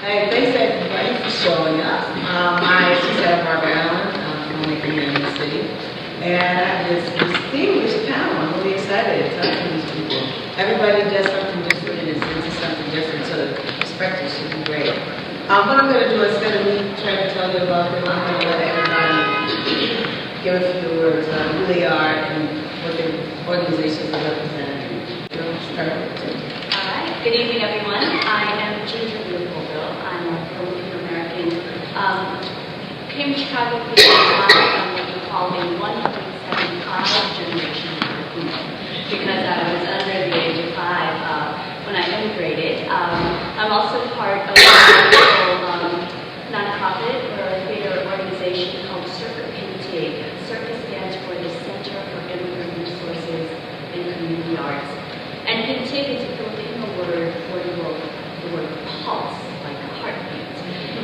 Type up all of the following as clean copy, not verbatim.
Hey, thanks everybody for showing up. I is Sandra Delgado. I'm filmmaker here in the city. And I have this distinguished panel. I'm really excited to talk to these people. Everybody does something different and is into something different, so the perspective should be great. What I'm going to do, instead of me trying to tell you about them, I'm going to let everybody give a few words on who they are and what their organizations are representing. So, start with Jim. All right. Good evening, everyone. I am Leopoldo. I'm a Puerto Rican American. Came to Chicago from what we call a 1.75 generation Filipino, because I was under the age of 5 when I immigrated. I'm also part of a local nonprofit or a theater organization called CIRCA Pintig. CIRCA stands for the Center for Immigrant Resources and Community Arts. And Pintig is a Filipino word for the word pulse, like a heartbeat.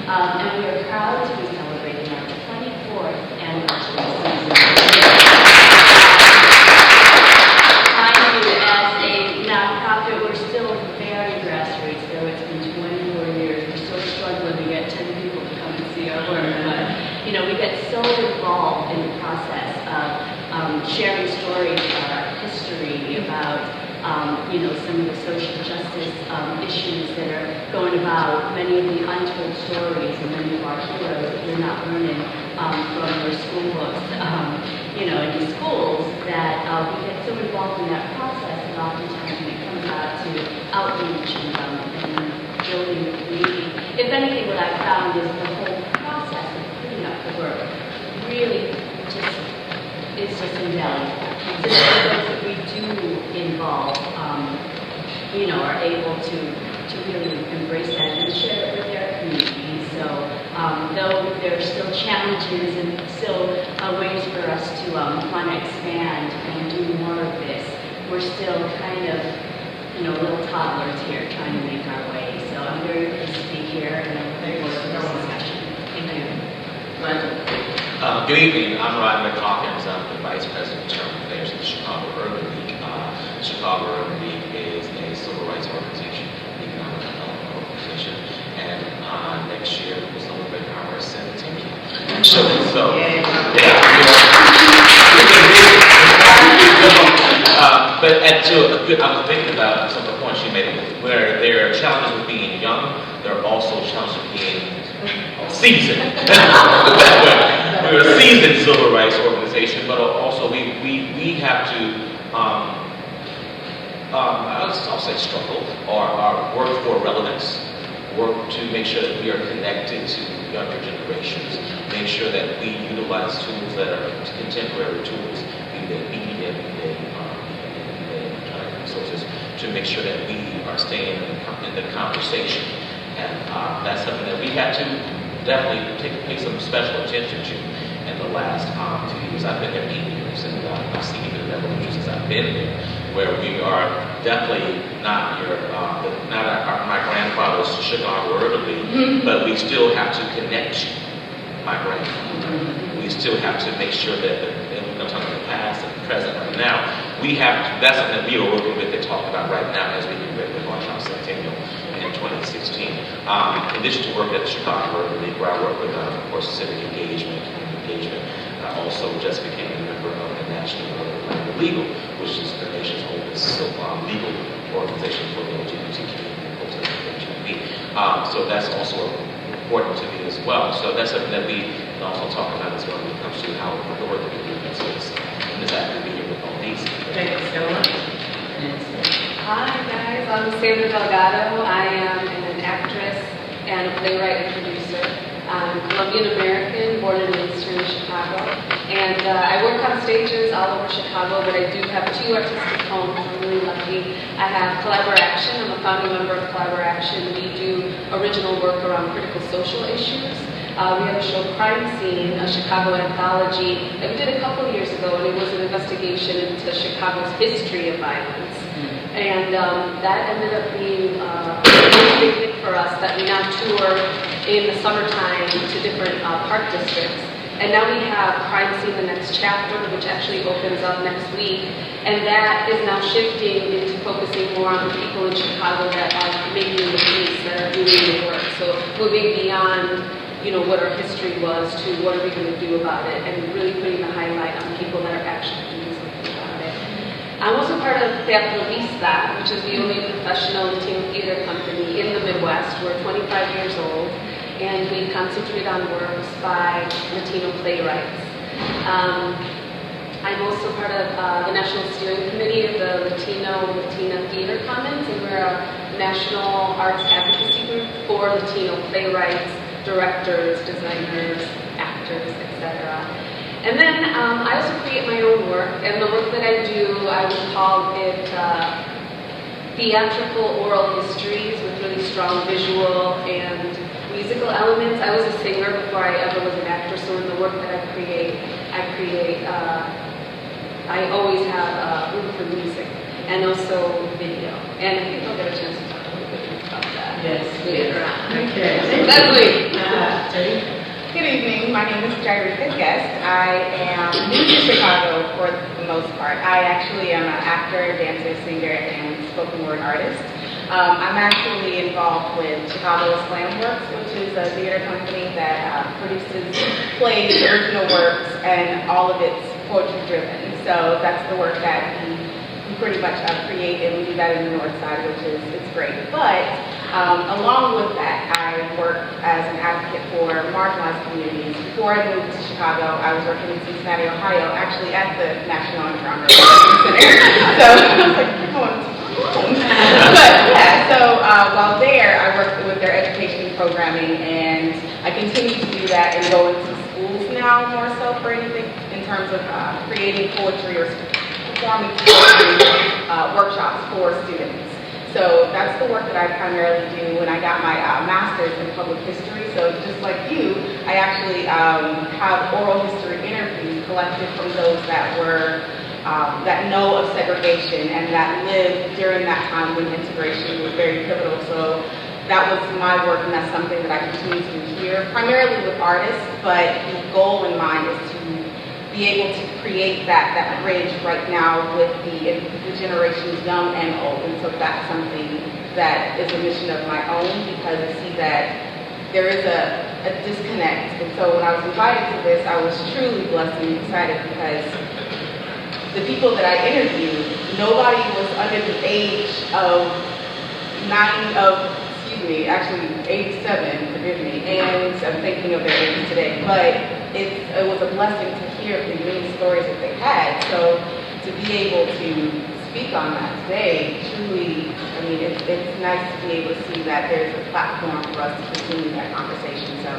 And we are proud to be celebrating our 24th anniversary season. Mind you, as a nonprofit, we're still very grassroots, though it's been 24 years. We're still struggling to get 10 people to come and see our work. But, we get so involved in the process of sharing stories about our history, about some of the social justice issues that are going about, many of the untold stories, and many of our heroes that we're not learning from their school books, in the schools, that we get so involved in that process that oftentimes when it comes out to outreach and building the community. If anything, what I've found is the whole process of putting up the work really it's just invaluable. So those that we do involve, are able to really embrace that and share it with their communities. So though there are still challenges and still ways for us to want to expand and do more of this, we're still kind of, little toddlers here trying to make our way. So I'm very pleased to be here and I'm very forward to this discussion. Thank you. Good evening. I'm Roderick Hawkins. I'm the Vice President of External Affairs at the Chicago Urban League. Chicago Urban League is a civil rights organization, economic development organization, and next year we'll celebrate our centennial. But I was thinking about some of the points you made, where there are challenges with being young, there are also challenges with being seasoned. We're a seasoned civil rights organization, but also we have to, I'll say struggle, or work for relevance, work to make sure that we are connected to younger generations, make sure that we utilize tools that are contemporary tools, be they media, be they resources, to make sure that we are staying in the conversation. And that's something that we have to definitely pay some special attention to in the last 2 years. I've been there 8 years, and I've seen even revolutions since I've been there, where we are definitely not my grandfather's Chicago Urban League, but we still have to connect to my grandfather. We still have to make sure that we're talking about the past and the present right now. That's something that we are working with and talking about right now as we get ready to launch our centennial in 2016. In addition to work at the Chicago Urban League, where I work with, of course, civic engagement, community engagement, I also just became a member of the National Legal, which is the nation's oldest legal organization for the LGBTQ and LGBT. So that's also important to me as well. So that's something that we can also talk about as well when it comes to how the work that we do in space. And this happens to be here with all these. Thank you so much. Hi guys, I'm Sandra Delgado. I am an actress and a playwright and producer. I'm Colombian American, born and raised here in Chicago. And I work on stages all over Chicago, but I do have 2 artistic homes. I'm really lucky. I have Collaboration. I'm a founding member of Collaboration. We do original work around critical social issues. We have a show, Crime Scene, a Chicago anthology that we did a couple years ago, and it was an investigation into Chicago's history of violence. And that ended up being a big hit for us, that we now tour in the summertime to different park districts. And now we have Crime Scene, the next chapter, which actually opens up next week. And that is now shifting into focusing more on the people in Chicago that are making the piece, that are doing the work. So moving beyond, what our history was to what are we going to do about it, and really putting the highlight on people that are actually doing something about it. I'm also part of Panelists, which is the only professional Latino theater company in the Midwest. We're 25 years old, and we concentrate on works by Latino playwrights. I'm also part of the National Steering Committee of the Latina Theater Commons, and we're a national arts advocacy group for Latino playwrights, directors, designers, actors, etc. And then I also create my own work, and the work that I do, I would call it theatrical oral histories with really strong visual and musical elements. I was a singer before I ever was an actor, so in the work that I create, I always have room for music and also video. And I think I'll get a chance to talk a little bit about that later on. Okay. Leslie. Good evening. My name is Guichard. I am new to Chicago for the most part. I actually am an actor, dancer, singer, and spoken word artist. I'm actually involved with Chicago Slam Works, which is a theater company that produces plays, original works, and all of it's poetry driven. So that's the work that we pretty much create, and we do that in the North Side, which is great. But along with that, I work as an advocate for marginalized communities. Before I moved to Chicago, I was working in Cincinnati, Ohio, actually at the National Underground Center. So I was like, you're going to but yeah, so while there, I worked with their education and programming, and I continue to do that and go into schools now more so for anything in terms of creating poetry or performing poetry workshops for students. So that's the work that I primarily do. When I got my master's in public history, so just like you, I actually have oral history interviews collected from those that were that know of segregation and that lived during that time when integration was very pivotal. So that was my work, and that's something that I continue to do here, primarily with artists, but the goal in mind is to be able to create that bridge right now with the generations young and old. And so that's something that is a mission of my own, because I see that there is a disconnect. And so when I was invited to this, I was truly blessed and excited, because the people that I interviewed, nobody was under the age of 87, forgive me, and I'm thinking of their ages today, but it was a blessing to hear the many stories that they had. So to be able to speak on that today, truly, I mean, it's nice to be able to see that there's a platform for us to continue that conversation. So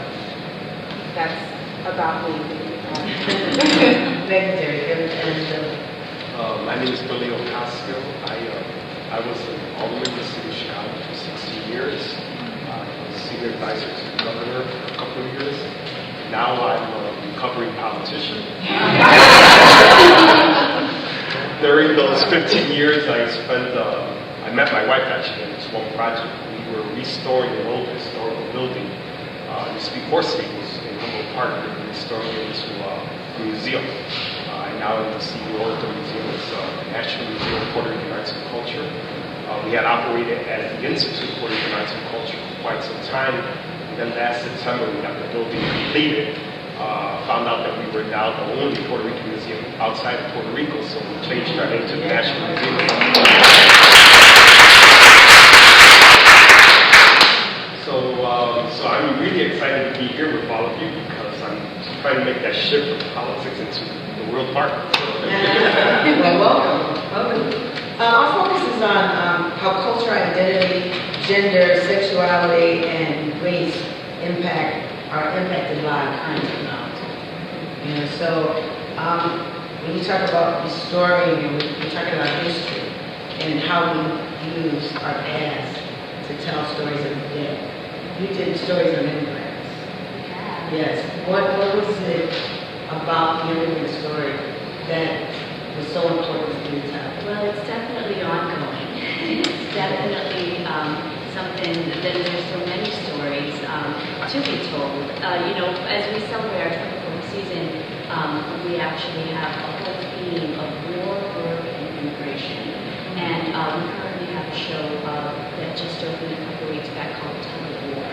that's about me. My name is Ocasio. I was an alderman in the city of Chicago for 16 years. I was senior advisor to the governor for a couple of years. Now I'm a recovering politician. During those 15 years, I met my wife actually in this one project. We were restoring an old historical building. It used to be horse stables in Humboldt Park. We were restoring it into a museum. And now I'm the CEO of the museum. It's the National Museum of Puerto Rican Arts and Culture. We had operated at the Institute of Puerto Rican Arts and Culture for quite some time. And then last September, we got the building completed. Found out that we were now the only Puerto Rican museum outside of Puerto Rico, so we changed our name to the National Museum. So I'm really excited to be here with all of you, because I'm trying to make that shift from politics into the world market. Well, welcome. Our focus is on how cultural identity, gender, sexuality, and race are impacted by current technology. So when you talk about restoring, and we're talking about history and how we use our past to tell stories of the dead. You did stories of immigrants. Yes. What was it about the immigrant story that was so important for you to tell? Well, it's definitely ongoing. It's definitely something that there's so many stories to be told. As we celebrate our 24th season, we actually have a whole theme of war, birth, and immigration. And we currently have a show that just opened a couple weeks back called Tug of War.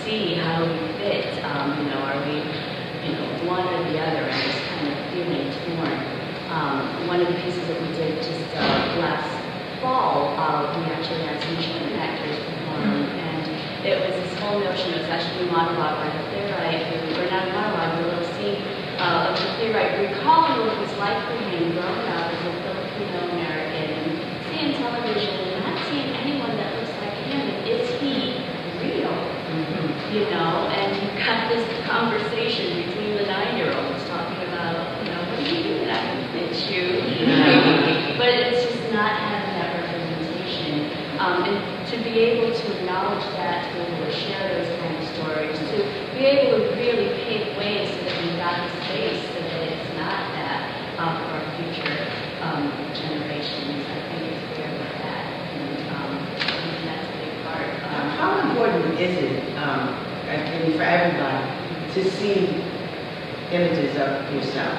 see how we fit. Are we, one or the other, and just kind of feeling torn. One of the pieces that we did just last fall, we actually had some children actors perform, and it was this whole notion. It was actually a monologue by the playwright, or not a monologue, but a little scene of the playwright recalling what it was like for him growing up as a Filipino American and seeing television and not seeing anyone that looks like him. And is he real? And you've got this conversation between the 9-year-olds talking about, what do you do that I can fit you? But it's just not having that representation. And to be able to acknowledge that, to be able to share those kind of stories, to be able to really pave ways so that we've got the space so that it's not that for our future generations, I think is where we're at. And I think that's a big part. How important is it, for everybody, to see images of yourself?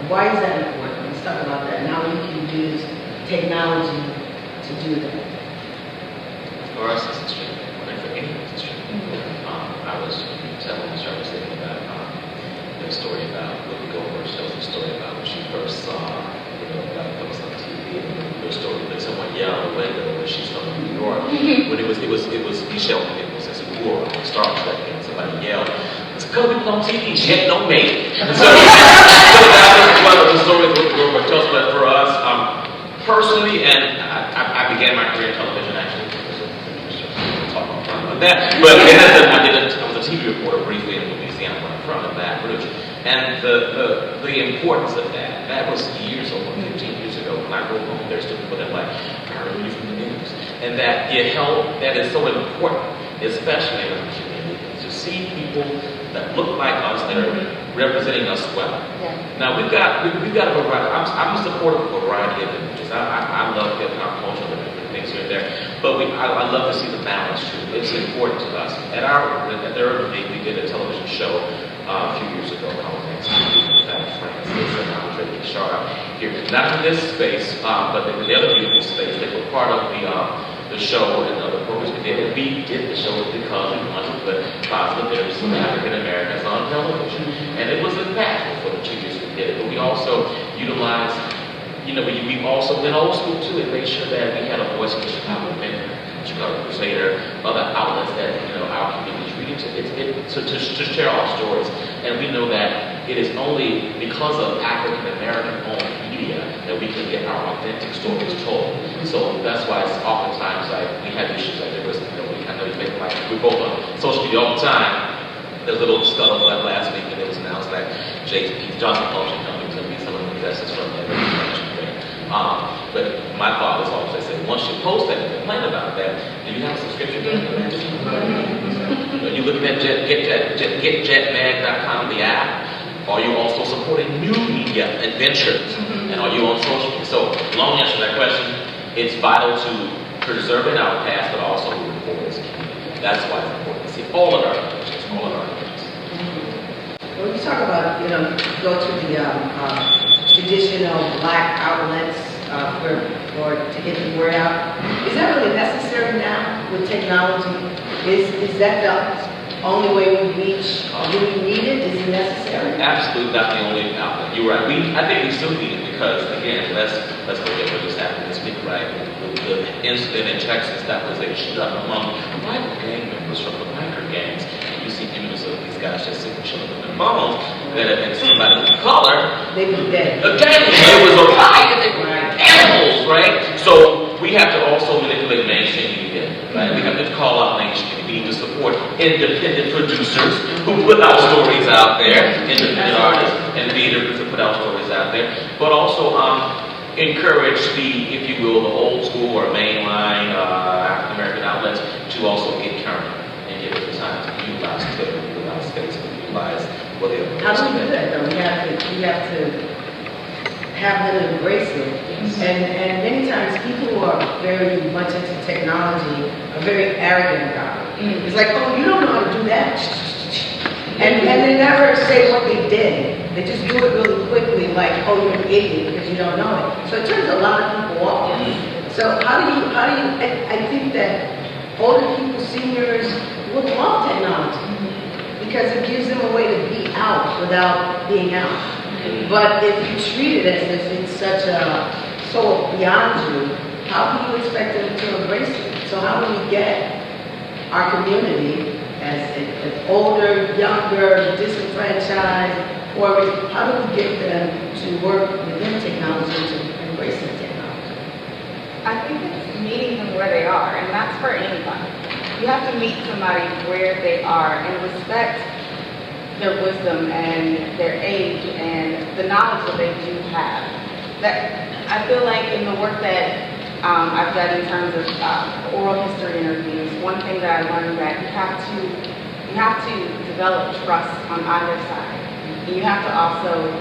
Why is that important? Let's talk about that and how you can use technology to do that. For us, it's extremely important. For anyone, it's extremely important. I was telling Mr. I was thinking about the story about Lily Goldberg shows the story about when she first saw, about those on TV. The story that someone yelled at the window when she's from New York. When it was Michelle, it was as a war on Star Trek, and somebody yelled, "It's a couple people on TV, she had no mate." And so that was one of the stories that Goldberg tells. But for us, personally, and I began my career in television actually. That, but I was a TV reporter briefly in Louisiana where I'm from, in Baton Rouge, and the importance of that was years over 15 years ago. When I go home, there's still people that like, I heard you from the news, and that that is so important, especially in our community, to see people that look like us, that are representing us well. Yeah. Now we've got a variety. I'm a supporter of a variety of images. I love hip hop culture and different things here and there, but I love to see the balance too. It's important to us. At the Urban League, we did a television show a few years ago called Next Francis, and I was ready to shout out here, not in this space, but in the other beautiful space. They were part of the show and other programs we did. And we did the show because we wanted to put positive images of African Americans on television, and it was impactful for the 2 years we did it. But we also utilized, we also went old school too and made sure that we had a voice in the Chicago Pintig, Chicago Crusader, other outlets that our community is reading to share our stories. And we know that it is only because of African American owned media that we can get our authentic stories told. So that's why it's oftentimes we have issues like there was, I know you make we're both on social media all the time. There's a little scuttlebutt last week and it was announced that Keith Johnson Publishing Company is going to be some of the investors from there. But my thought is always, I say, once you post that and complain about that, do you have a subscription to it? Are you looking at getjetmag.com, the app? Are you also supporting new media adventures? And are you on social media? So, long answer to that question, it's vital to preserving our past, but also moving forward as a community. That's why it's important to see all of our images, When you talk about, go to the traditional Black outlets to get the word out, is that really necessary now with technology? Is that the only way we reach, or do we need it? Is it necessary? Absolutely not the only outlet. You're right. I think we still need it because, again, let's look at what just happened this week, right? The incident in Texas that was a shootout among rival gang members from the biker gangs. You see images of these guys just sitting chilling with their phones that have been somebody of color. They be dead. Again, it was a riot. They were animals, right? So we have to also manipulate mainstream media, right? We have to call out mainstream. We need to support independent producers who put out stories out there, independent artists and theaters who put out stories out there, but also encourage if you will, the old school or mainline African American outlets to also get current and give it the time to utilize Twitter, utilize Facebook, utilize what they are. How do we do that though? We have to have them embrace it. And many times people who are very much into technology are very arrogant about it. It's like, oh, you don't know how to do that. And they never say what they did. They just do it really quickly, like, oh, you're an idiot because you don't know it. So it turns a lot of people off. So how do you, I think that older people, seniors, would love technology because it gives them a way to be out without being out. But if you treat it as if it's so beyond you, how can you expect them to embrace it? So how do we get our community as older, younger, disenfranchised, or how do we get them to work within technology to embrace the technology? I think it's meeting them where they are, and that's for anybody. You have to meet somebody where they are and respect their wisdom and their age and the knowledge that they do have. That I feel like in the work that I've done in terms of oral history interviews, one thing that I learned that you have to develop trust on either side. And you have to also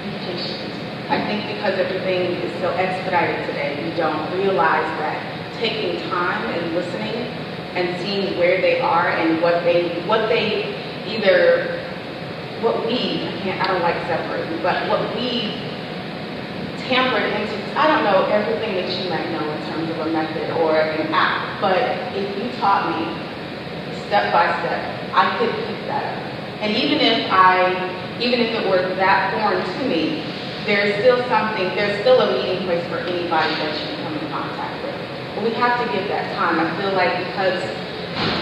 be patient. I think because everything is so expedited today, we don't realize that taking time and listening and seeing where they are and what I don't like separating, but what we tampered into. I don't know everything that you might know in terms of a method or an app, but if you taught me step by step, I could pick that up. And even if it were that foreign to me, there's still a meeting place for anybody that you come in contact with. But we have to give that time. I feel like because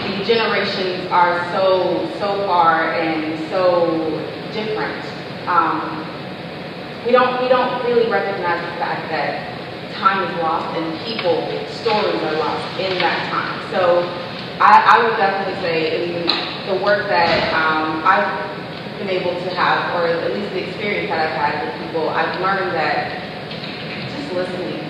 the generations are so far and so different, we don't really recognize the fact that time is lost and stories are lost in that time. So I would definitely say in the work that I've been able to have, or at least the experience that I've had with people, I've learned that just listening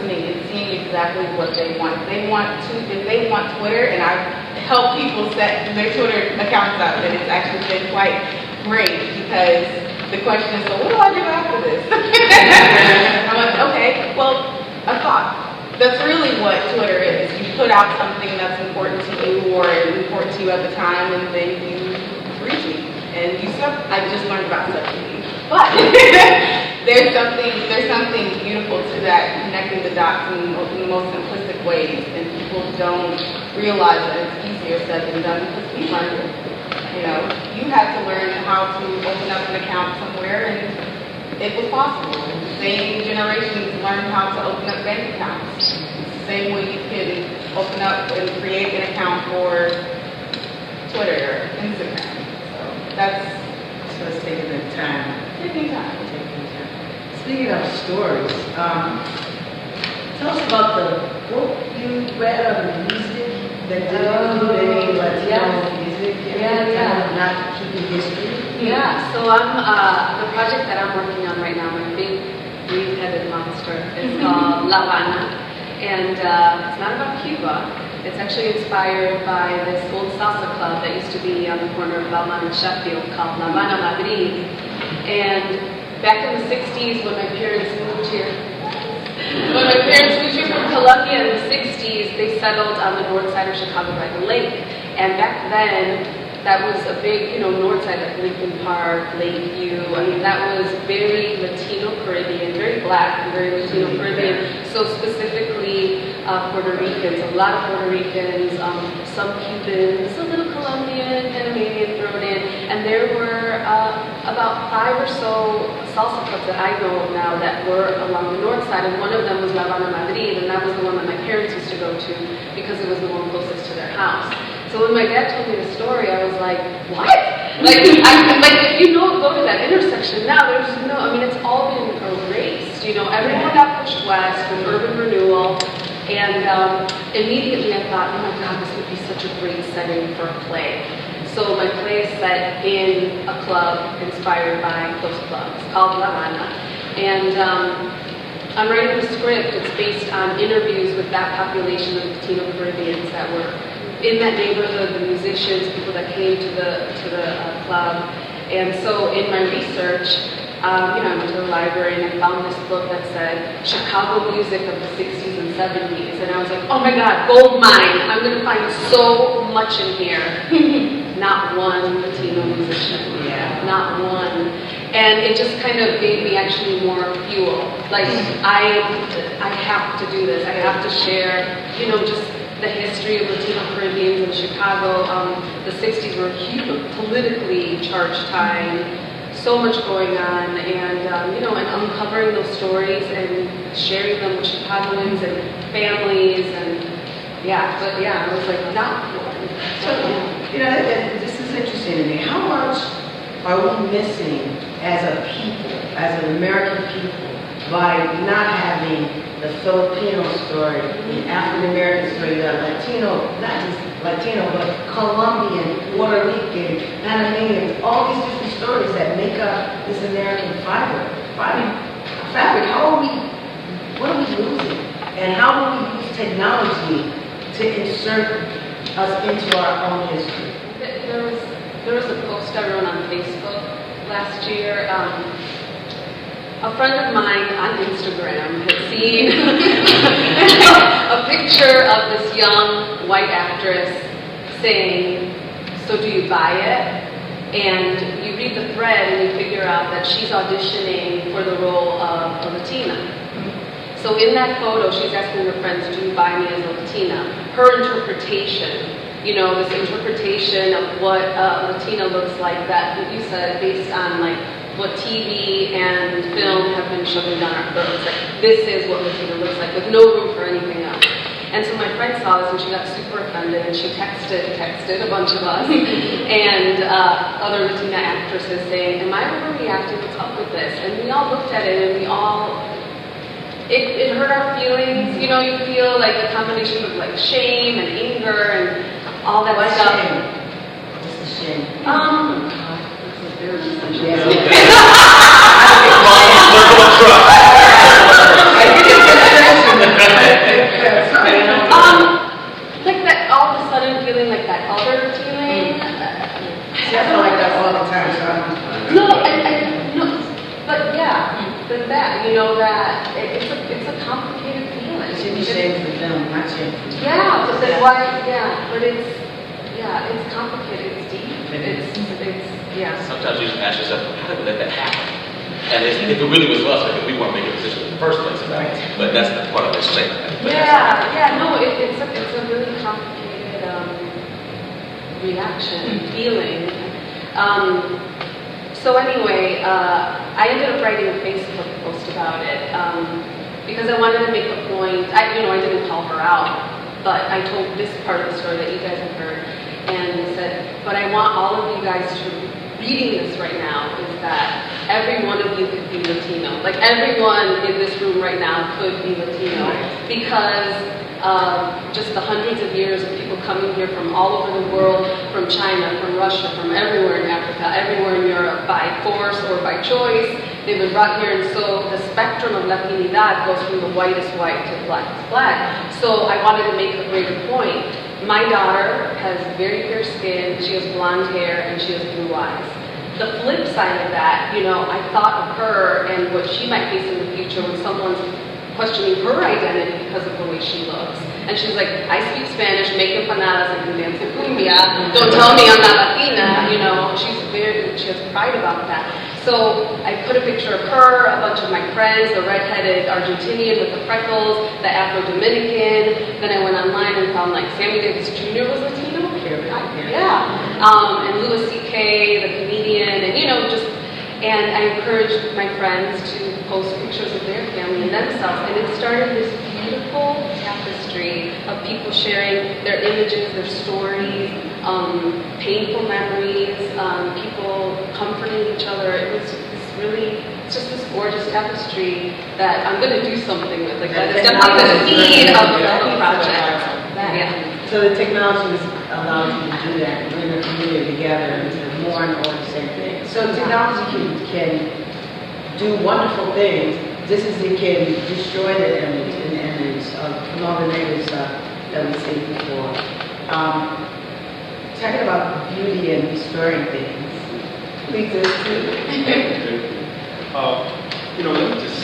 and seeing exactly what they want. If they want Twitter, and I've helped people set their Twitter accounts up, and it's actually been quite great because the question is, so what do I do after this? I'm like, okay, well, a thought. That's really what Twitter is. You put out something that's important to you or important to you at the time, and then you retweet. And I just learned about subtweeting. But there's something beautiful to that, connecting the dots in the most simplistic ways, and people don't realize that it's easier said than done because we learned it. You had to learn how to open up an account somewhere, and it was possible. The same generations learned how to open up bank accounts. The same way you can open up and create an account for Twitter or Instagram. So it's taking the time. Taking time. Speaking of stories, tell us about the book you read on the music that didn't include any Latino music. Not keeping history. Yeah, so the project that I'm working on right now, my big green-headed monster, is called La Habana. And it's not about Cuba. It's actually inspired by this old salsa club that used to be on the corner of Belmont and Sheffield called La Habana Madrid. And back in the 60s when my parents moved here, from Colombia in the 60s, they settled on the north side of Chicago by the lake. And back then, that was a big, north side, like Lincoln Park, Lakeview. I mean, that was very Latino Caribbean, very black, and very Latino Caribbean. So specifically Puerto Ricans, a lot of Puerto Ricans, some Cubans, a little Colombian, Panamanian thrown in. And there were about 5 or so salsa clubs that I know of now that were along the north side. And one of them was La Habana Madrid, and that was the one that my parents used to go to because it was the one closest to their house. So when my dad told me the story, I was like, what? Like if you go to that intersection now, it's all been erased. Everyone got pushed west with urban renewal. And immediately I thought, oh my God, this would be such a great setting for a play. So my play is set in a club inspired by those clubs called La Habana. And I'm writing the script. It's based on interviews with that population of Latino Caribbeans that were in that neighborhood, the musicians, people that came to the club. And so in my research, I went to the library and I found this book that said Chicago music of the 60s and 70s. And I was like, oh my God, gold mine. I'm going to find so much in here. Not one Latino musician. Yeah. Not one. And it just kind of gave me actually more fuel. Like, I have to do this. I have to share, just the history of Latino Caribbeans in Chicago. The 60s were a huge politically charged time, so much going on, and and uncovering those stories and sharing them with Chicagoans and families, and I was like, not one. So, this is interesting to me. How much are we missing as a people, as an American people, by not having the Filipino story, the African American story, the Latino, not just Latino, but Colombian, Puerto Rican, Panamanian, all these different stories that make up this American fabric. What are we losing? And how do we use technology to insert us into our own history? There was a post I wrote on Facebook last year. A friend of mine on Instagram had seen a picture of this young white actress saying, "So do you buy it?" And you read the thread and you figure out that she's auditioning for the role of a Latina. So in that photo, she's asking her friends, "Do you buy me as a Latina?" Her interpretation, this interpretation of what Latina looks like, that you said, based on like what TV and film have been shoving down our throats. Like, this is what Latina looks like, with no room for anything else. And so my friend saw this and she got super offended, and she texted a bunch of us and other Latina actresses saying, "Am I overreacting? What's up with this?" And we all looked at it and we all, it hurt our feelings. You feel like a combination of like shame and anger and all that stuff. Shame? What's the shame? Like that, all of a sudden feeling like that other feeling. See, I feel like that all the time, so I'm... No, but that that it's a complicated feeling. It should be shame for them, not shame for you. Yeah, but then why? Yeah, but it's complicated. It's deep. It's. Sometimes you just ask yourself, how did we let that happen? And if it really was us, because we weren't making a decision in the first place about it. But that's the part of the shame. No, it's a really complicated reaction, feeling. So anyway, I ended up writing a Facebook post about it because I wanted to make a point. I didn't call her out, but I told this part of the story that you guys have heard, and said, but I want all of you guys to, reading this right now, is that every one of you could be Latino. Like everyone in this room right now could be Latino, because just the hundreds of years of people coming here from all over the world, from China, from Russia, from everywhere in Africa, everywhere in Europe, by force or by choice. They've been brought here, and so the spectrum of Latinidad goes from the whitest white to the blackest black. So I wanted to make a greater point. My daughter has very fair skin, she has blonde hair, and she has blue eyes. The flip side of that, I thought of her and what she might face in the future when someone's questioning her identity because of the way she looks. And she's like, I speak Spanish, make empanadas, and can dance in cumbia. Don't tell me I'm not Latina. She has pride about that. So I put a picture of her, a bunch of my friends, the redheaded Argentinian with the freckles, the Afro-Dominican. Then I went online and found like Sammy Davis Jr. was Latino. And Louis C.K., the comedian, and I encouraged my friends to post pictures of their family and themselves, and it started this beautiful tapestry of people sharing their images, their stories, painful memories, people comforting each other. It was it's just this gorgeous tapestry that I'm going to do something with. Like that is definitely the seed of the project. So the technology allows you to do that, bring the community together into more and more the same thing. So technology can do wonderful things, just as it can destroy the image of all the negative stuff that we've seen before. Talking about beauty and restoring things. Please do too. Let me just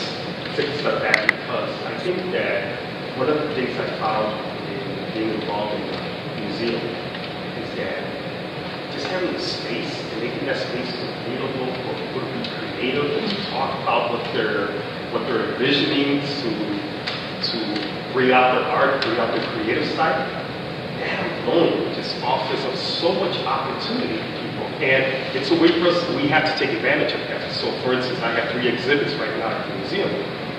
take a step back, because I think that one of the things I found in being involved in the museum is that just having the space and making that space available for people to be creative and to talk about what they're envisioning, to bring out their art, bring out their creative side. that alone just offers up so much opportunity to people. And it's a way for us, we have to take advantage of that. So for instance, I have 3 exhibits right now at the museum.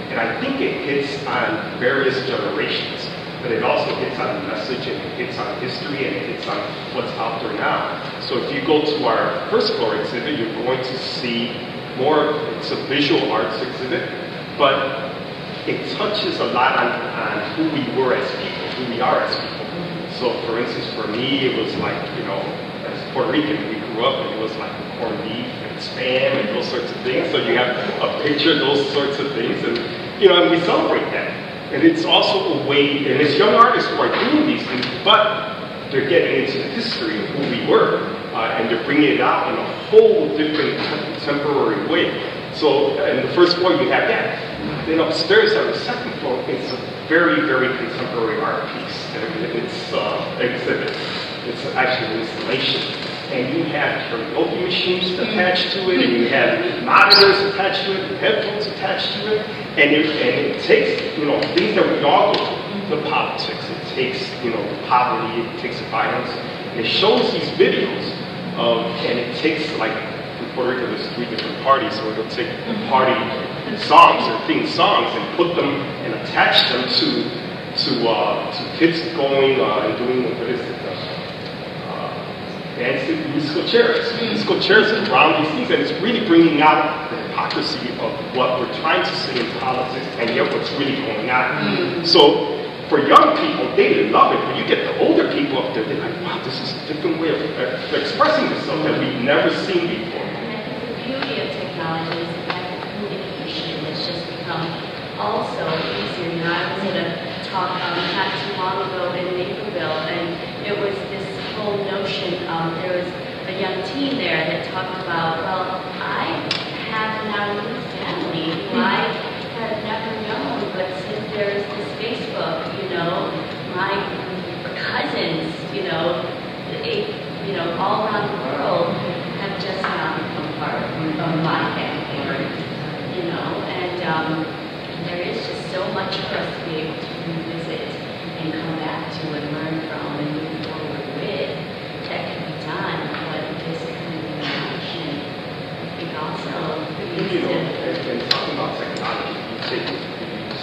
And I think it hits on various generations, but it also hits on the message, and it hits on history, and it hits on what's out there now. So if you go to our first floor exhibit, you're going to see more, it's a visual arts exhibit, but it touches a lot on who we were as people, who we are as people. So for instance, for me, it was like, as Puerto Rican, we grew up and it was like corned beef and spam and those sorts of things. So you have a picture of those sorts of things, and and we celebrate that. And it's also a way, and it's young artists who are doing these things, but they're getting into the history of who we were, and they're bringing it out in a whole different contemporary way. So in the first floor, you have that. Then upstairs on the second floor, it's a very, very contemporary art piece. And it's exhibit. It's actually an installation. And you have karaoke machines attached to it, and you have monitors attached to it, and headphones attached to it. And it takes, things that we all go through, the politics, it takes, poverty, it takes violence. And it shows these videos and it takes, like, in Puerto Rico, there's 3 different parties, so it'll take the party songs or theme songs and put them and attach them to kids going and doing, what is it, dancing musical chairs around these things, and it's really bringing out the hypocrisy of what we're trying to say in politics and yet what's really going on. So for young people, they love it. When you get the older people up there, they're like, wow, this is a different way of expressing themselves that we've never seen before. And I think the beauty of technology is the fact that communication has just become also easier. I was at a talk not too long ago in Naperville, and it was this whole notion, there was a young teen there that talked about, well, I have now a new family who I have never known, but since there's this Facebook, my cousins, all around the world have just now become part of my family, and there is just so much for us to be able to revisit and come back to and learn from and move forward with that can be done, but this kind of interaction, I think also and talking about technology, you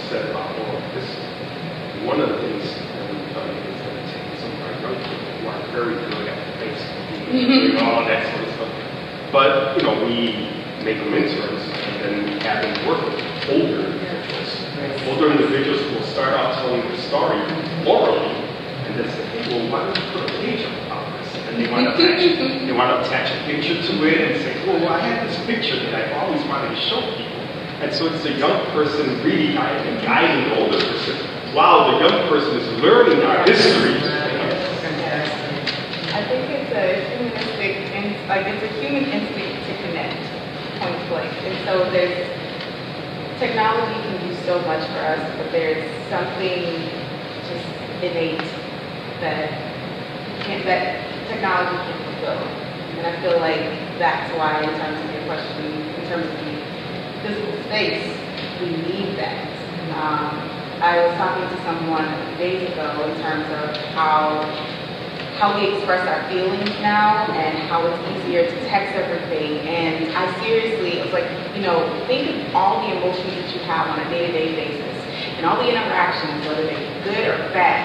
said about oral history. One of the things that we've done is that we've taken some of our young people who are very good at Facebook, doing all that sort of stuff. But, we make them interns, and then we have them work with older individuals. Older individuals will start out telling the story orally, and then say, hey, well, why don't you put a page up about this? And they want to attach a picture to it and say, well, I had this picture that I've always wanted to show people. And so it's a young person really guiding the older person, while the young person is learning our history. I think it's a humanistic, it's a human instinct to connect, point blank. And so technology can do so much for us, but there's something just innate that technology can fulfill. And I feel like that's why, in terms of your question, in terms of the physical space, we need that. I was talking to someone a few days ago in terms of how we express our feelings now and how it's easier to text everything. And I seriously, it was like, think of all the emotions that you have on a day-to-day basis and all the interactions, whether they're good or bad.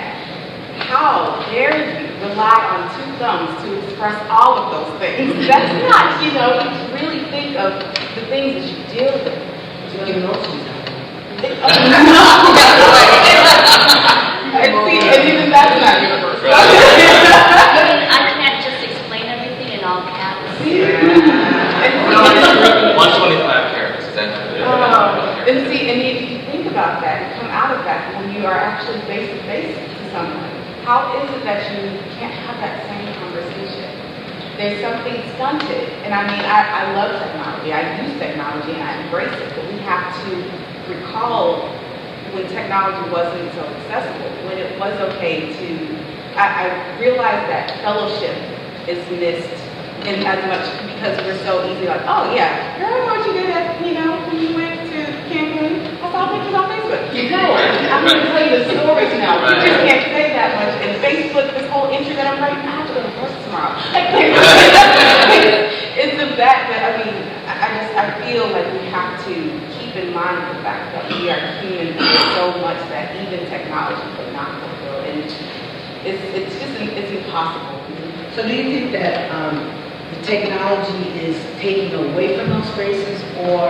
How dare you rely on 2 thumbs to express all of those things? That's not, you really think of the things that you deal with. And even that's not universal. I can't just explain everything in all caps. 125 characters, is that and if you think about that and come out of that when you are actually face to face to someone, how is it that you can't have that same conversation? There's something stunted. And I love technology. I use technology and I embrace it, but we have to recall when technology wasn't so accessible, when it was okay to, I realized that fellowship is missed in as much because we're so easy like, oh yeah, girl, I know what you did at, when you went to Cancun. I saw pictures on Facebook. I'm going to tell you the stories now. You just can't say that much. And Facebook, this whole feel like we have to keep in mind the fact that we are human beings so much that even technology could not fulfill. And it's impossible. So do you think that the technology is taking away from those spaces or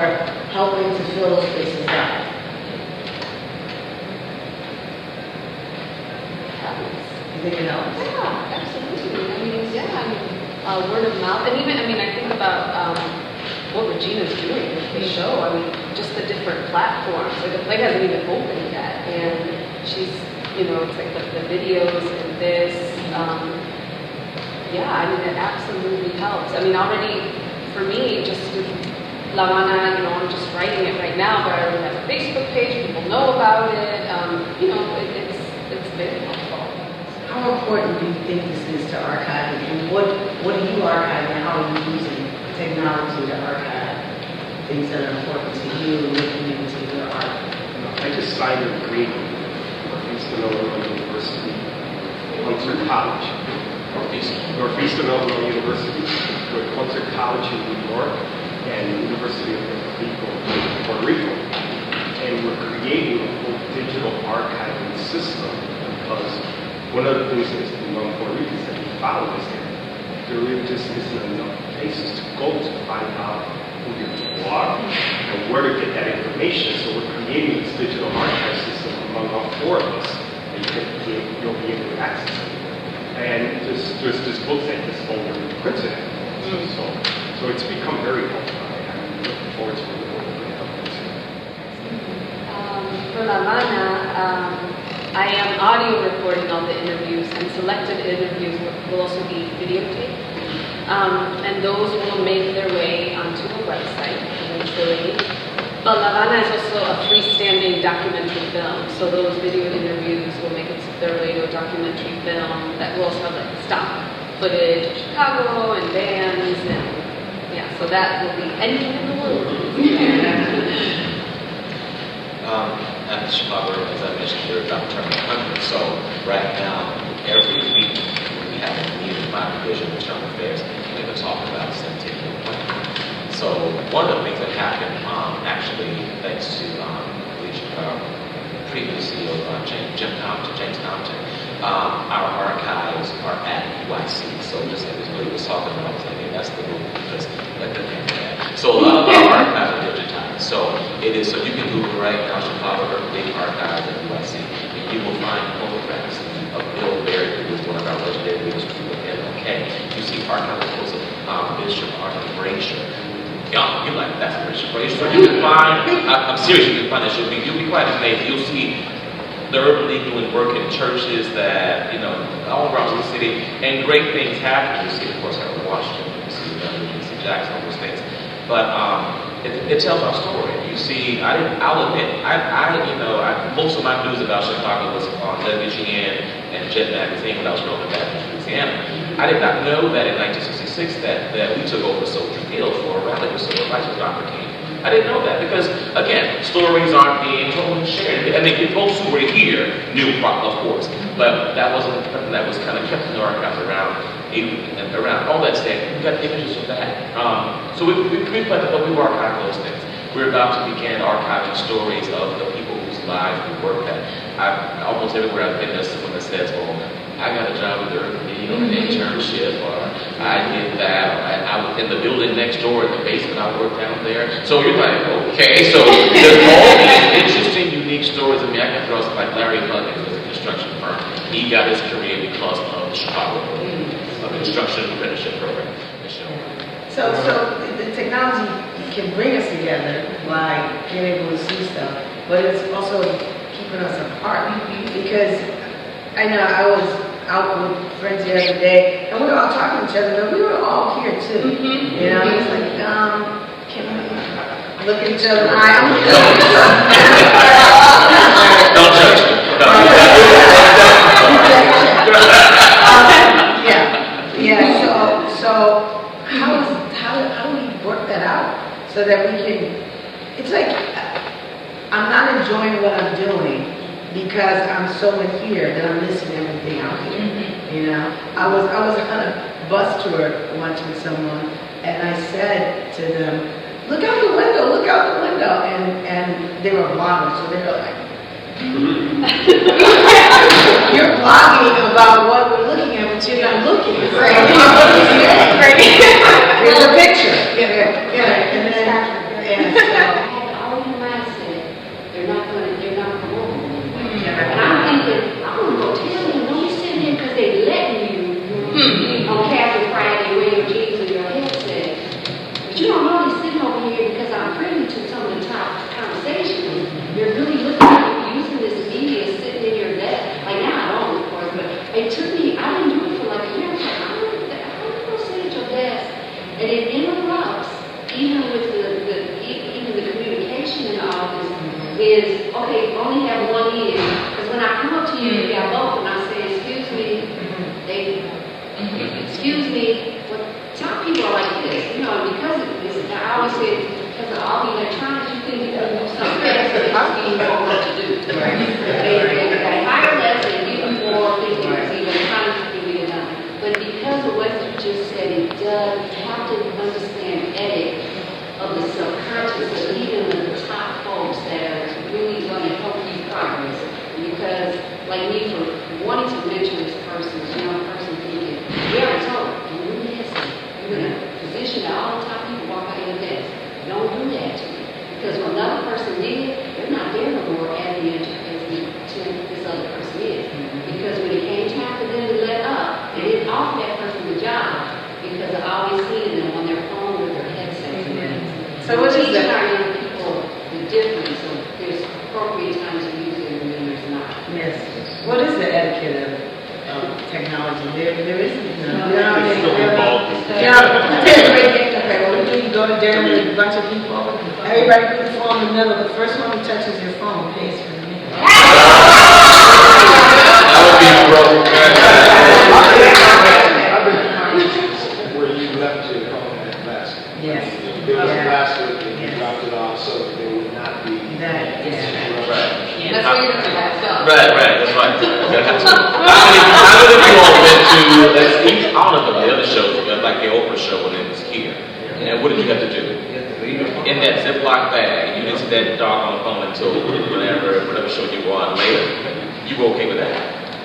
helping to fill those spaces out? You think it helps? Yeah, absolutely. I mean, word of mouth, and even, I think about what Regina's doing with the show. I mean, just the different platforms. Like, the play hasn't even opened yet, and she's, it's like the videos and this. Yeah, it absolutely helps. Already, for me, just with La Habana, I'm just writing it right now, but I already have a Facebook page, people know about it. It's very helpful. How important do you think this is to archiving, and what do you archive, and how are you using technology to archive things that are important to you and looking into your art? I just signed an agreement with Northeastern Illinois University, Hunter College, Northeastern Illinois University, with Hunter College in New York, and University of Puerto Rico. And we're creating a whole digital archiving system because one of the things that's been known Puerto Rican is that we follow is that there really just isn't enough places to go to find out who you are and where to get that information. So we're creating this digital archive system among all four of us, and you'll be able to access it. And there's this book that just already printed. So it's become very helpful. I'm looking forward to it. For La Habana, I am audio recording all the interviews, and selected interviews will also be videotaped. And those will make their way onto a website eventually. But La Habana is also a freestanding documentary film, so those video interviews will make their way to a documentary film that will also have like stock footage of Chicago and bands, and yeah, so that will be anything in the world. At Chicago, as I mentioned, we're about to turn 100. So right now, every week we have a meeting in my division of external affairs, and we're talking about centennial planning. So one of the things that happened, actually, thanks to previous CEO James Compton, our archives are at UIC. So just like Ms. Willie was talking about, I was like, hey, that's the move, because let them handle that. So a lot of our archives are digitized. So it is, so you can Google right now, Chicago Earthquake Archives at UIC, and you will find photographs of Bill Berry, who was one of our legendary leaders with MLK. You see archival photos of Bishop Arthur Frazier. Yeah, you're like, that's Bishop Frazier. So you can find, I'm serious, you can find that. You'll be quite amazed. You'll see the Urban League doing work in churches that, all around the city, and great things happen. You see, of course, out of Washington, you see Jackson, all those things. But it tells our story. You see, I'll admit, most of my news about Chicago was on WGN and Jet Magazine when I was growing up in Louisiana. I did not know that in 1966 that we took over Soldier Field for a rally with civil rights with Dr. King. I didn't know that because, again, stories aren't being told and shared. Folks who were here knew, of course, but that wasn't something that was kind of kept in the archives around. All that said, we got images of that. So we archive those things. We're about to begin archiving stories of the people whose lives we worked at. Almost everywhere I've been, there's someone that says, "Oh, I got a job with an internship," or "I did that," or "I was in the building next door in the basement. I worked down there." So you're like, okay. So there's all these interesting, unique stories. I can throw something like Larry Huggins was a construction firm. He got his career because of the Chicago construction apprenticeship program. So the technology can bring us together by being able to see stuff, but it's also keeping us apart. Because I know I was out with friends the other day, and we were all talking to each other, but we were all here too. It's like, can we look at each other in the eye? Don't judge me. So how do we work that out so that we can? It's like I'm not enjoying what I'm doing because I'm so in here that I'm missing everything out here. I was on a bus tour once with someone, and I said to them, look out the window, look out the window. And they were bloggers, so they were like, you're blogging about what we're looking at, but you're not looking. Right. There's a picture. Yeah. And then, all your mindset, they're not promoting you. And I'm thinking, I'm gonna go tell them, don't be sitting here because they letting you on Catholic Friday wear your jeans and your headset. But you don't know they're sitting over here because I'm privy to some of the top conversations. You're really looking at you using this media sitting in your desk. Like now I don't, of course, but it took me, I didn't do it for like a year. I was like, I don't go sit at your desk. And it interrupts, even with even the communication in the office, is, okay, only have one ear. Because when I come up to you, you got both, and I say, excuse me, excuse me, well, some people are like this, you know, because of this, I always say, because of all the electronics, you think you can do something fast, but it's being told what to do. They hire less and give them more, thinking it's even electronics can get it done. But because of what you just said, it does, you have to understand ethics of the subconscious of even the top folks that are really going to help you progress. Because, like me, for wanting to mentor this person, thinking, we already told her, you really listen. You're in a position that all the top people walk out of your desk. Don't do that to me. Because when another person did, they're not there no more as this other person is. Because when it came time for them to let up, they didn't offer that person the job because I always seen them on their phone with their headsets. So what is teaching that? our young people the difference of there's appropriate times to use it and then there's not. Yes. What is the etiquette of technology? There isn't none. It's still involved. Okay, what do you go to dinner with a bunch of people? Everybody puts the phone in the middle. The first one who touches your phone pays for the meal. That would be broke. Where you left your phone at last. Yes. There was a basket and you dropped it off so that there would not be. That, yeah. That's what you're doing that stuff. Right, that's right. How many of you all been to, I don't know about the other shows, but like the Oprah show when it was here. And what did you have to do? In that Ziploc bag, you didn't see that dog on the phone until whatever show you were on later. You were okay with that?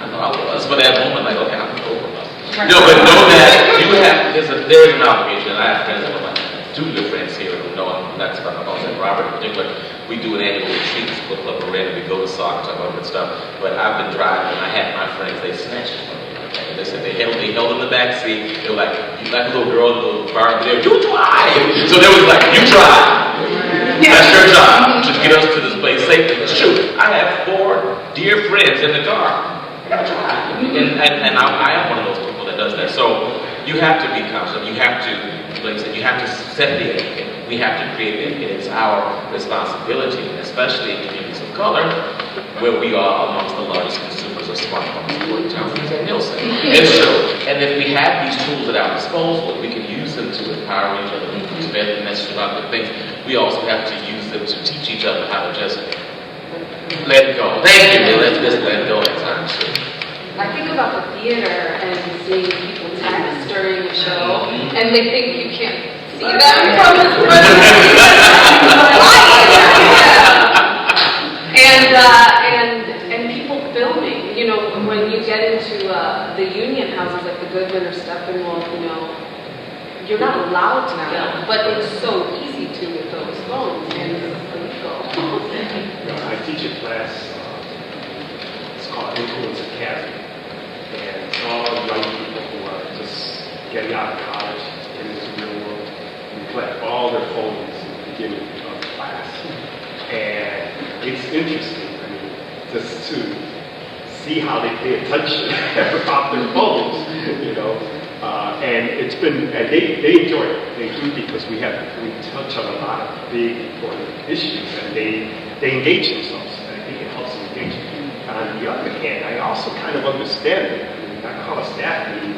I know I was. For that moment, like, okay, I'm over. No, but know that you have, there's an obligation, and I have friends that are like, two good friends here who know I'm not about my boss, and Robert in particular. We do an annual retreat, Split Club Arena, we go to soccer, talk about good stuff. But I've been driving, and I had my friends, they snatched it from me. And they said they held in the back seat. They were like, you like a little girl in a little bar there, you drive. So they was like, you drive. That's your job, to get us to this place safely. Shoot, I have 4 dear friends in the car. And I am one of those people that does that. So you have to be confident. You have to, like I said, you have to set the etiquette. We have to create etiquette. It's our responsibility, especially in communities of color, where we are amongst the largest consumers of smartphones, according to Nielsen. And if we have these tools at our disposal, we can use them to empower each other, to spread the message about the things. We also have to use them to teach each other how to just let go. Thank you. Let's just let go at times. I think about the theater and seeing people text during the show, and they think you can't see them from the front of the and people filming. You know, when you get into the union houses like the Goodman or Steppenwolf, you know, you're not allowed to film, but it's so easy to with those phones, and it's illegal. I teach a class, it's called Influence Academy. And it's all young people who are just getting out of college, getting into the real world. We collect all their phones in the beginning of the class. And it's interesting, I mean, just to see how they pay attention about their phones, you know. And it's been, and they enjoy it. They do, because we touch on a lot of big, important issues, and they engage themselves. I think it helps them engage. On the other hand, I also kind of understand it. I mean, I call a staff meeting.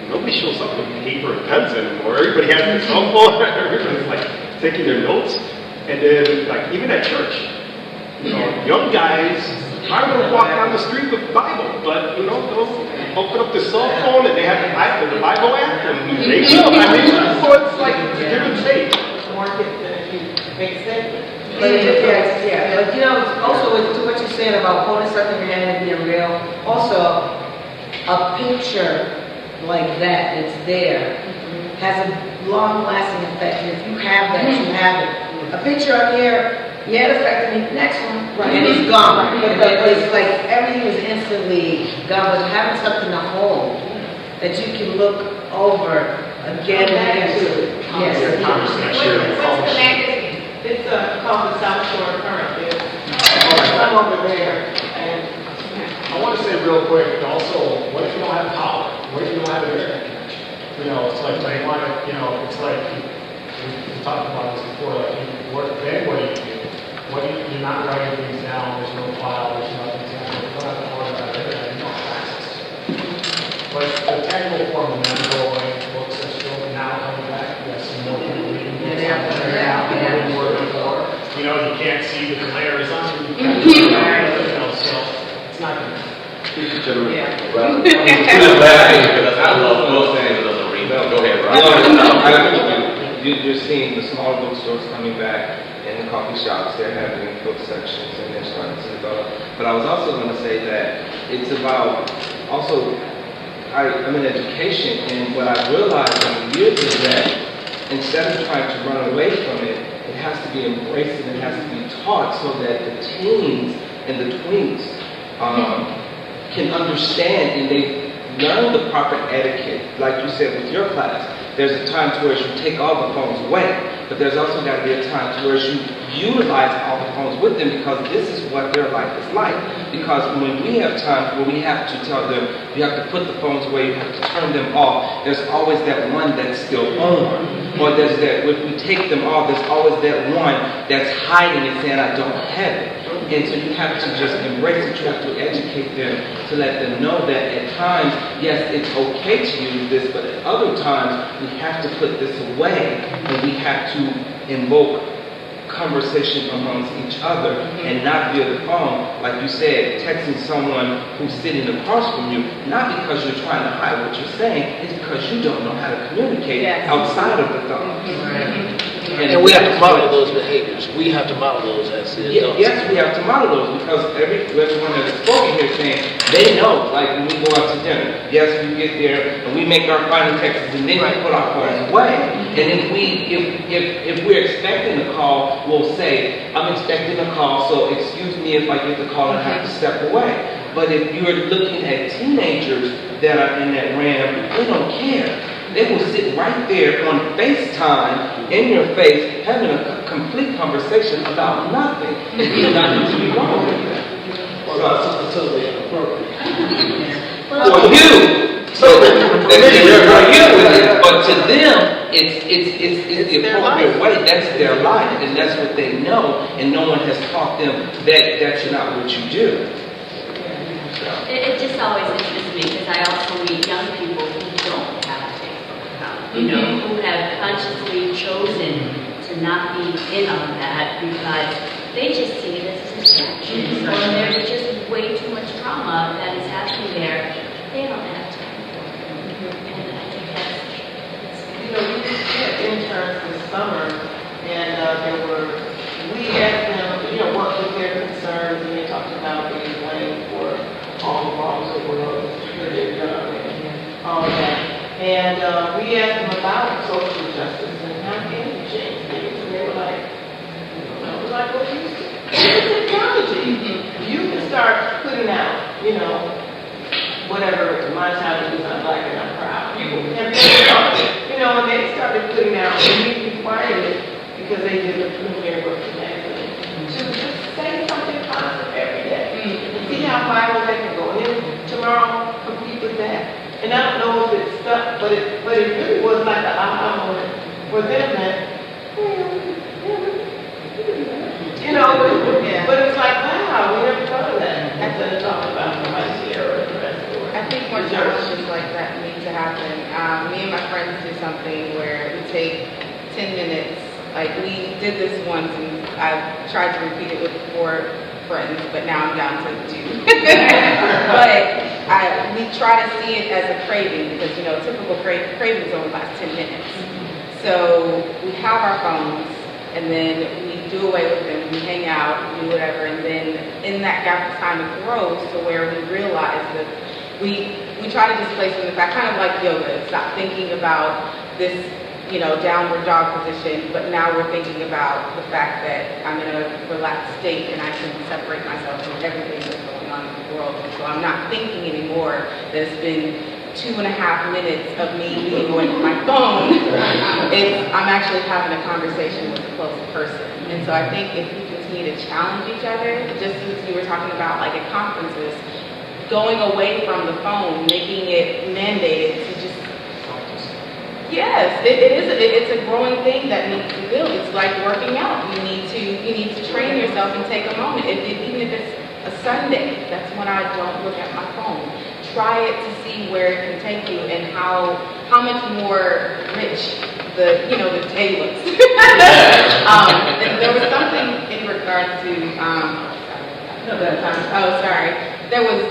Nobody shows up with paper and pens anymore. Everybody has their cell phone. Everybody's like taking their notes. And then, like, even at church, you know, young guys are going to walk down the street with the Bible, but, you know, they'll open up their cell phone and they have the Bible app, and they will. I mean, so it's like give and take. market than if you make a statement. But yeah, but you know, also with to what you said about holding something in your hand and being real, also a picture like that that's there has a long-lasting effect. And if you have that, you have it. A picture up here, yeah, it affected me. Next one, and it's gone. But it's like everything is instantly gone. But having something to hold that you can look over again and again. Yes. What's the magazine? It's called the South Shore Current. I'm over there, and I want to say real quick, also, what if you don't have power? What if you don't have an internet connection? You know, it's like they want to, you know, it's like, we talked about this before, like, then what do you do? You're not writing things down, there's no file, there's nothing, you don't have to worry about it, you don't have access to it. But the technical form of them go away, books are still now coming back, you have some more people reading books out there now than they were before. You know, you can't see the glares on it, you know, so it's not going to happen. I love books and it doesn't read. Go ahead, Rob. You're seeing the smaller bookstores coming back and the coffee shops. They're having book sections and they're starting to develop. But I was also going to say that it's about also, I'm in education, and what I've realized over the years is that instead of trying to run away from it, it has to be embraced and it has to be taught so that the teens and the tweens can understand and they learn the proper etiquette. Like you said with your class, there's a time to where you take all the phones away, but there's also got to be a time to where you utilize all the phones with them because this is what their life is like. Because when we have times where we have to tell them, you have to put the phones away, you have to turn them off, there's always that one that's still on. Or there's that, if we take them off, there's always that one that's hiding and saying, I don't have it. And so you have to just embrace it. You have to educate them to let them know that at times, yes, it's okay to use this, but at other times, we have to put this away and we have to invoke conversation amongst each other and not via the phone. Like you said, texting someone who's sitting across from you, not because you're trying to hide what you're saying, it's because you don't know how to communicate outside of the thoughts. And we have to model those behaviors. We have to model those as the adults. Yes, we have to model those because everyone that's spoken here is saying they know, like when we go out to dinner, yes, we get there and we make our final texts and then we put our phones away. And if we're expecting a call, we'll say, I'm expecting a call, so excuse me if I get the call and I have to step away. But if you're looking at teenagers that are in that realm, they don't care. They will sit right there on FaceTime in your face having a complete conversation about nothing. There's nothing to be wrong with that. Well, that's totally inappropriate. For you, but to them, it's the appropriate way. That's their life, and that's what they know, and no one has taught them that that's not what you do. It just always interests me because I also meet young people who don't have a Facebook account, you know, who have consciously chosen to not be in on that because they just see it as a distraction. Or there's just way too much trauma that is happening there. They don't have time for it. And I think that's you know, we had interns this summer, and we asked them, you know, what was their concerns, and they talked about being blamed for all the wrongs that they've done and all of that. And we asked them about social justice and how can you change things, and they were like, I was like, well, use technology. You can start putting out, you know, whatever, my child is not black and I'm proud. You know, and they started putting out, and we required it because they did the premiere work for magazine. To just say something positive every day. And see how viral that can go. And then tomorrow, compete with that. And I don't know if it's stuck, but it really was like an aha moment for them that, you know, but it's like, wow, we never thought of that. Instead of talking about my Sierra and the rest of the world. I think more challenges like that need to happen. Me and my friends do something where we take 10 minutes. Like we did this once, and I've tried to repeat it with 4 friends, but now I'm down to 2. But we try to see it as a craving because, you know, typical cravings only last 10 minutes. So we have our phones. and then we do away with them, we hang out, we do whatever, and then in that gap of time it grows to where we realize that we try to displace them. I kind of like yoga. Stop thinking about this, downward dog position, but now we're thinking about the fact that I'm in a relaxed state and I can separate myself from everything that's going on in the world. So I'm not thinking anymore that it's been 2.5 minutes of me being away from my phone. I'm actually having a conversation with a close person. And so I think if we continue to challenge each other, just as you were talking about like at conferences, going away from the phone, making it mandated to just, yes, it's a growing thing that needs to build. It's like working out. You need to train yourself and take a moment. Even if it's a Sunday, that's when I don't look at my phone. Try it to see where it can take you and how much more rich the day looks. And there was something in regard to there was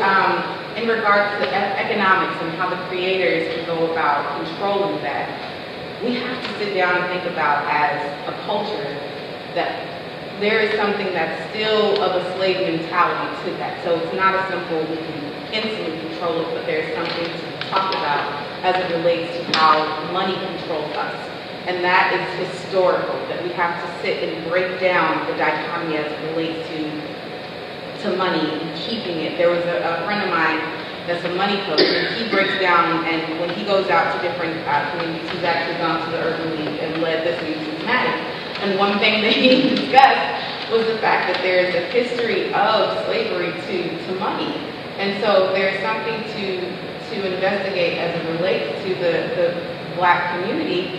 in regards to economics and how the creators can go about controlling that. We have to sit down and think about as a culture that there is something that's still of a slave mentality to that. So it's not as simple we can instantly control it, but there's something to talk about as it relates to how money controls us. And that is historical, that we have to sit and break down the dichotomy as it relates to money and keeping it. There was a friend of mine that's a money coach, and he breaks down, and when he goes out to different communities, he's actually gone to the Urban League and led this in Cincinnati. And one thing that he discussed was the fact that there is a history of slavery to money. And so there's something to investigate as it relates to the Black community.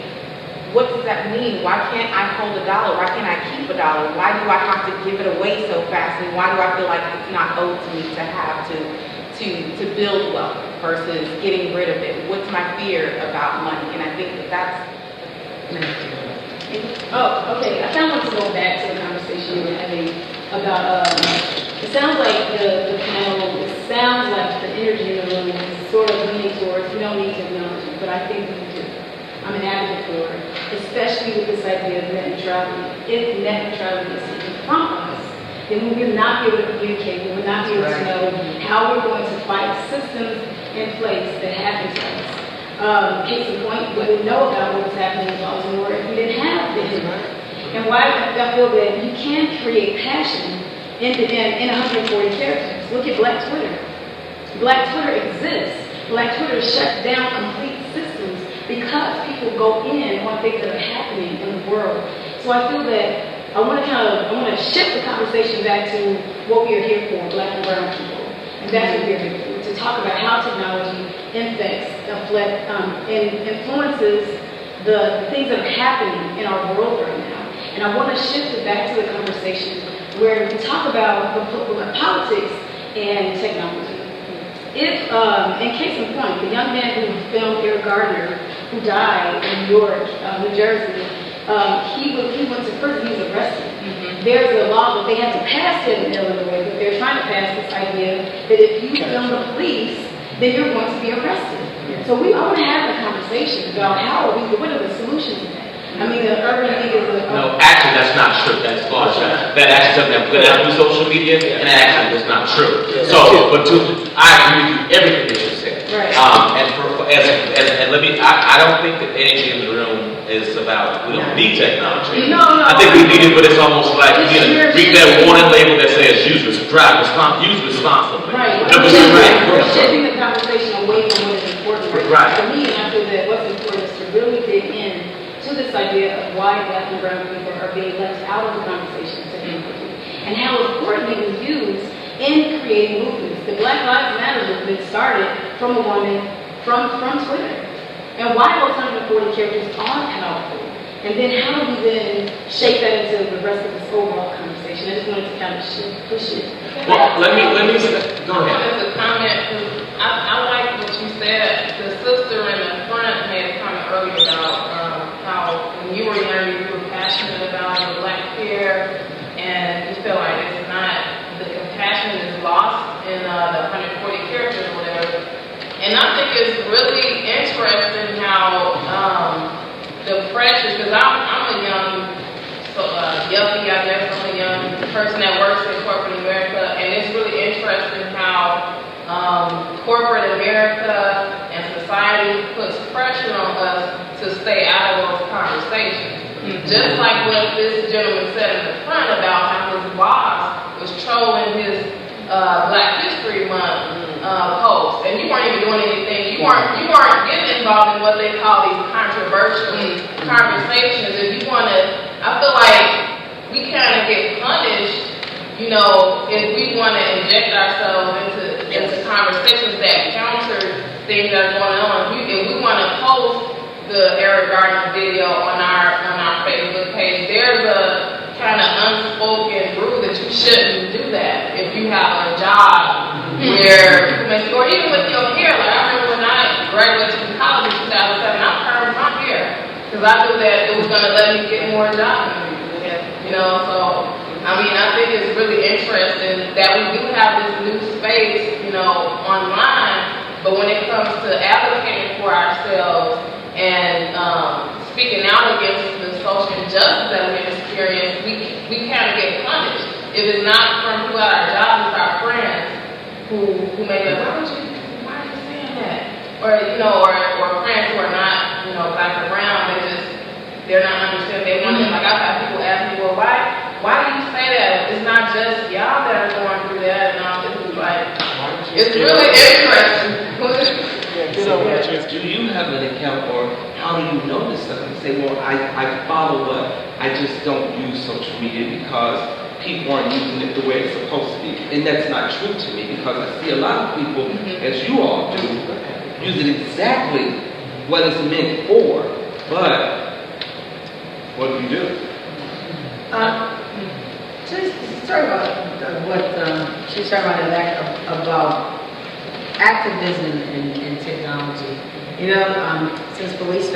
What does that mean? Why can't I hold $1? Why can't I keep $1? Why do I have to give it away so fast? And why do I feel like it's not owed to me to have to build wealth versus getting rid of it? What's my fear about money? And I think that's Oh, okay. I kind of want to go back to the conversation we were having about, it sounds like the panel, it sounds like the energy in the room is sort of leaning towards, we don't need technology, but I think we do. I'm an advocate for it, especially with this idea of net neutrality. If net neutrality is taken from us, then we will not be able to communicate, we will not be able to know how we're going to fight systems in place that happen to us. Case in point, we wouldn't know about what was happening in Baltimore if we didn't have the internet. And why I feel that you can create passion in 140 characters. Look at Black Twitter. Black Twitter exists. Black Twitter shuts down complete systems because people go in on things that are happening in the world. So I feel that I want to shift the conversation back to what we are here for, Black and brown people. And that's what we're here for, to talk about how technology influences the things that are happening in our world right now. And I want to shift it back to the conversation where we talk about politics and technology. If, in case in point, the young man who filmed Eric Gardner, who died in New York, New Jersey, he went to prison, he was arrested. There's a law that they have to pass here in Illinois, but they're trying to pass this idea that if you film the police, then you're going to be arrested. So I want to have a conversation about what are the solutions to that? I mean, the Urban League is No, actually, that's not true. That's false. That actually something that put out through social media, and actually that's not true. So, I agree with you, everything that you said. Right. I don't think that energy in the room is about, we don't need technology. No. I think we need it, but it's almost like, read that warning label that says use responsibly. Right. We're shifting the conversation away from what is important. Right. For me, I feel that what's important is to really dig in to this idea of why Black and brown people are being left out of the conversation of technology, and how important it was used in creating movements. The Black Lives Matter movement started from a woman from Twitter. And why those 140 characters are powerful. And then how do we then shape that into the rest of this overall conversation? I just wanted to kind of push it. Well, let me go ahead. As a comment, I like what you said. The sister in the front made a comment earlier about how when you were young, you were passionate about your Black fear, and you feel like it's not, the compassion is lost in the 140 characters or whatever. And I think it's really interesting how the pressures, because I'm a young everybody puts pressure on us to stay out of those conversations. Just like what this gentleman said in the front about how his boss was trolling his Black History Month post, and you weren't even doing anything. You weren't getting involved in what they call these controversial conversations. If you want to, I feel like we kind of get punished, you know, if we want to inject ourselves into conversations that counter things that are going on. If we want to post the Eric Gardner video on our Facebook page, there's a kind of unspoken rule that you shouldn't do that if you have a job where people may say, or even with your hair. Like I remember when I graduated from college in 2007, I permed my hair because I knew that it was going to let me get more jobs. You know, so I mean, I think it's really interesting that we do have this new space, you know, online, but when it comes to advocating for ourselves and speaking out against the social injustice that we experience, we kind of get punished. If it's not from who our jobs, it's our friends who make us, why are you saying that? Or, you know, or friends who are not, you know, Black or brown, they're not understanding. They want to, like, I've had people ask me, well, why do you say that? It's not just y'all that are going through that and all this. Is like, it's really interesting. Do you have an account, or how do you know this stuff? And say, well, I follow up, I just don't use social media because people aren't using it the way it's supposed to be. And that's not true to me, because I see a lot of people, as you all do, use it exactly what it's meant for. But what do you do? Just sorry about what she was talking about activism in technology. You know, since some police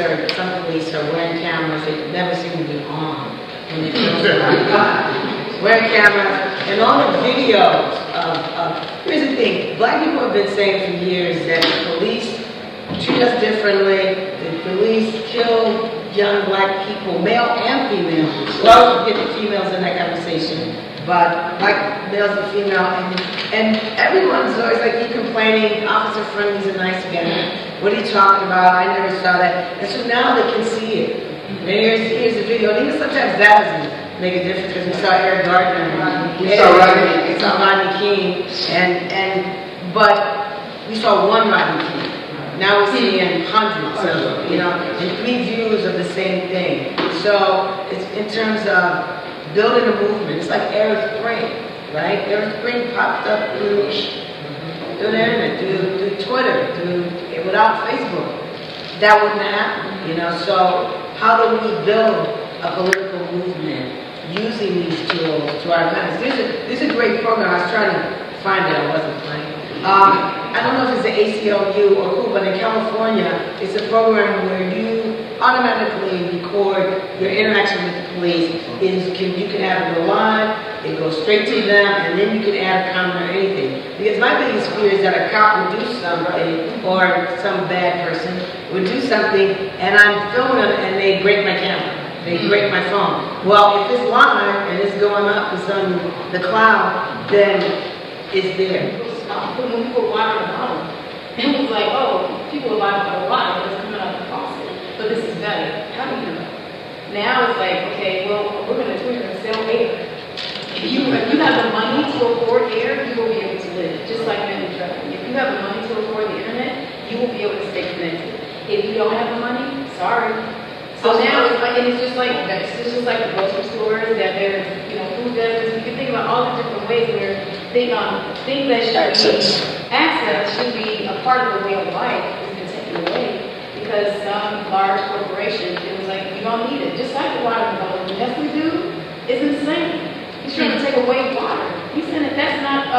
are wearing cameras, they never seem to be on when they film somebody. Wearing cameras and all the videos here's the thing, Black people have been saying for years that the police treat us differently, the police kill young Black people, male and female. Well, we get the females in that conversation, but Black males and female, and everyone's always like, you complaining, Officer Friendly's a nice guy. What are you talking about? I never saw that. And so now they can see it. And here's the video. And even sometimes that doesn't make a difference, because we saw Eric Gardner, we saw Rodney King, but we saw one Rodney King. Now we're seeing hundreds of, you know, and 3 views of the same thing. So it's in terms of building a movement. It's like Arab Spring, right? Arab Spring popped up through the internet, through Twitter, without Facebook. That wouldn't happen, you know. So how do we build a political movement using these tools to our advantage? There's a great program. I was trying to find it. I wasn't playing. I don't know if it's the ACLU or who, but in California, it's a program where you automatically record your interaction with the police. You can have it go live, it goes straight to them, and then you can add a comment or anything. Because my biggest fear is that a cop would do something, or some bad person would do something, and I'm filming them and they break my camera. They break my phone. Well, if it's live and it's going up, it's on the cloud, then it's there. When people were watering the bottle, it was like, oh, people were buying a lot, it was coming out of the faucet. But this is better. How do you know? Now it's like, okay, well, we're going to sell air. If you have the money to afford air, you will be able to live, just like men in trouble. If you have the money to afford the internet, you will be able to stay connected. If you don't have the money, sorry. So now it's like, and it's just like the grocery stores, that there's, you know, food deserts. You can think about all the different ways where things that should access should be a part of the way of life has been taken away because some large corporation, it was like, you don't need it. Just like the water development, that's what we do, is insane. He's trying to take away water. He's saying that that's not a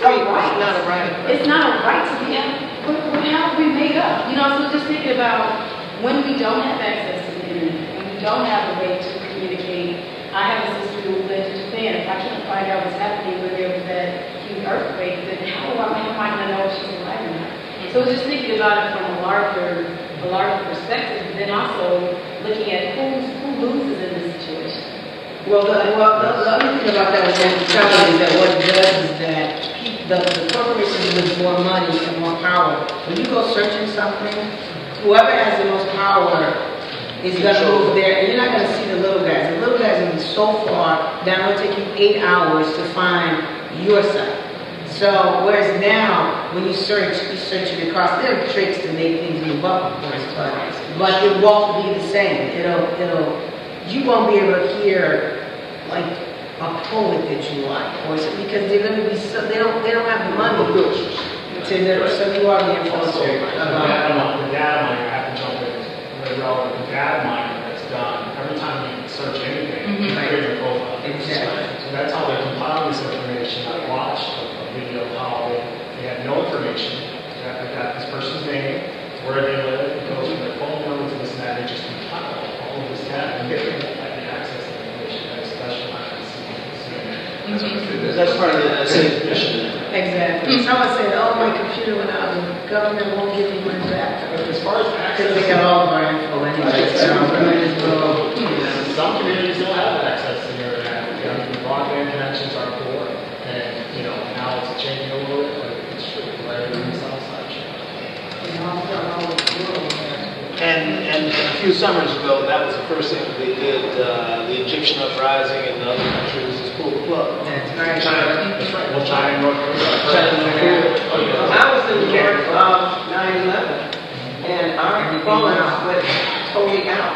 right. It's not a right. It's not a right to be how we made up. You know, so just thinking about when we don't have access to the internet, when we don't have a way to communicate. I have a sister who lives in Japan. If I can't find out what's happening when there was that huge earthquake, then how am I going to know if she's alive or not? So just thinking about it from a larger perspective, but then also looking at who loses in this situation. Well, the other thing about that with anti-Trump is that what it does is that the corporations with more money and more power, when you go searching something, whoever has the most power is going to move there, and you're not going to see the little guys. The little guys will be so far, that will take you 8 hours to find your site. So, whereas now, when you search it across. There are tricks to make things move up, of course, but it won't be the same. You won't be able to hear, like, a poet that you like, or because they're going to be so, they don't have the money so you are being filtered. The data miner, I have to jump in, really relevant. The data miner that's done, every time you search anything, create a profile. Exactly. So that's how they're compiling this information. I watched a video of how they had no information. They got this person's name, where they live, it goes from their phone number to this and that, they just compile all of this data and get access to the information that is specialized. That's part of the same mission. Exactly. Someone said, "Oh, my computer went out, and the government won't give me money back." As far as access, because they got all of our info anyway. Some communities don't have access to the internet. The broadband connections are poor, and now it's changing a little bit, but it's true. Right in the south side. And a few summers ago, that was the first thing they did. The Egyptian uprising in the other countries is pull the plug. That's right. That's right. Well, China and North Korea. I was in New York 9/11, and our phones went totally out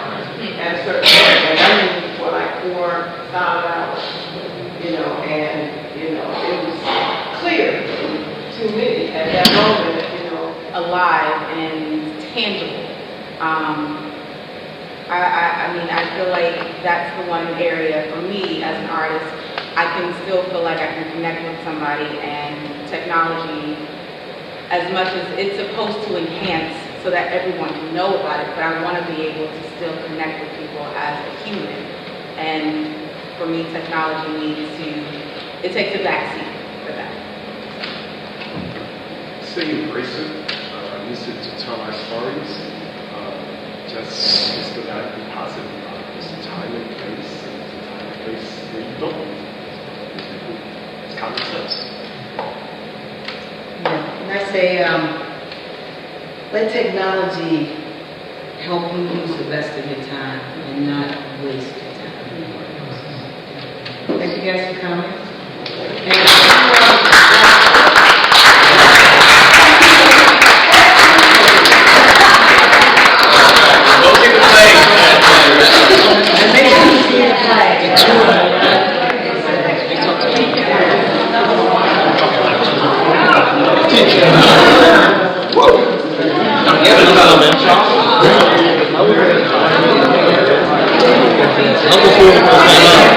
at a certain point, and I mean for like 4 solid hours, and it was clear to me at that moment, alive and tangible. I feel like that's the one area for me as an artist, I can still feel like I can connect with somebody, and technology, as much as it's supposed to enhance so that everyone can know about it, but I want to be able to still connect with people as a human. And for me, technology it takes a backseat for that. Say embrace it. Use it to tell our stories. Just not be positive about it. It's a time and place. It's a time and place where you don't. It's common sense. Yeah, and I say, let technology help you use the best of your time and not waste your time. Thank you guys for coming. I'm just doing it for my love.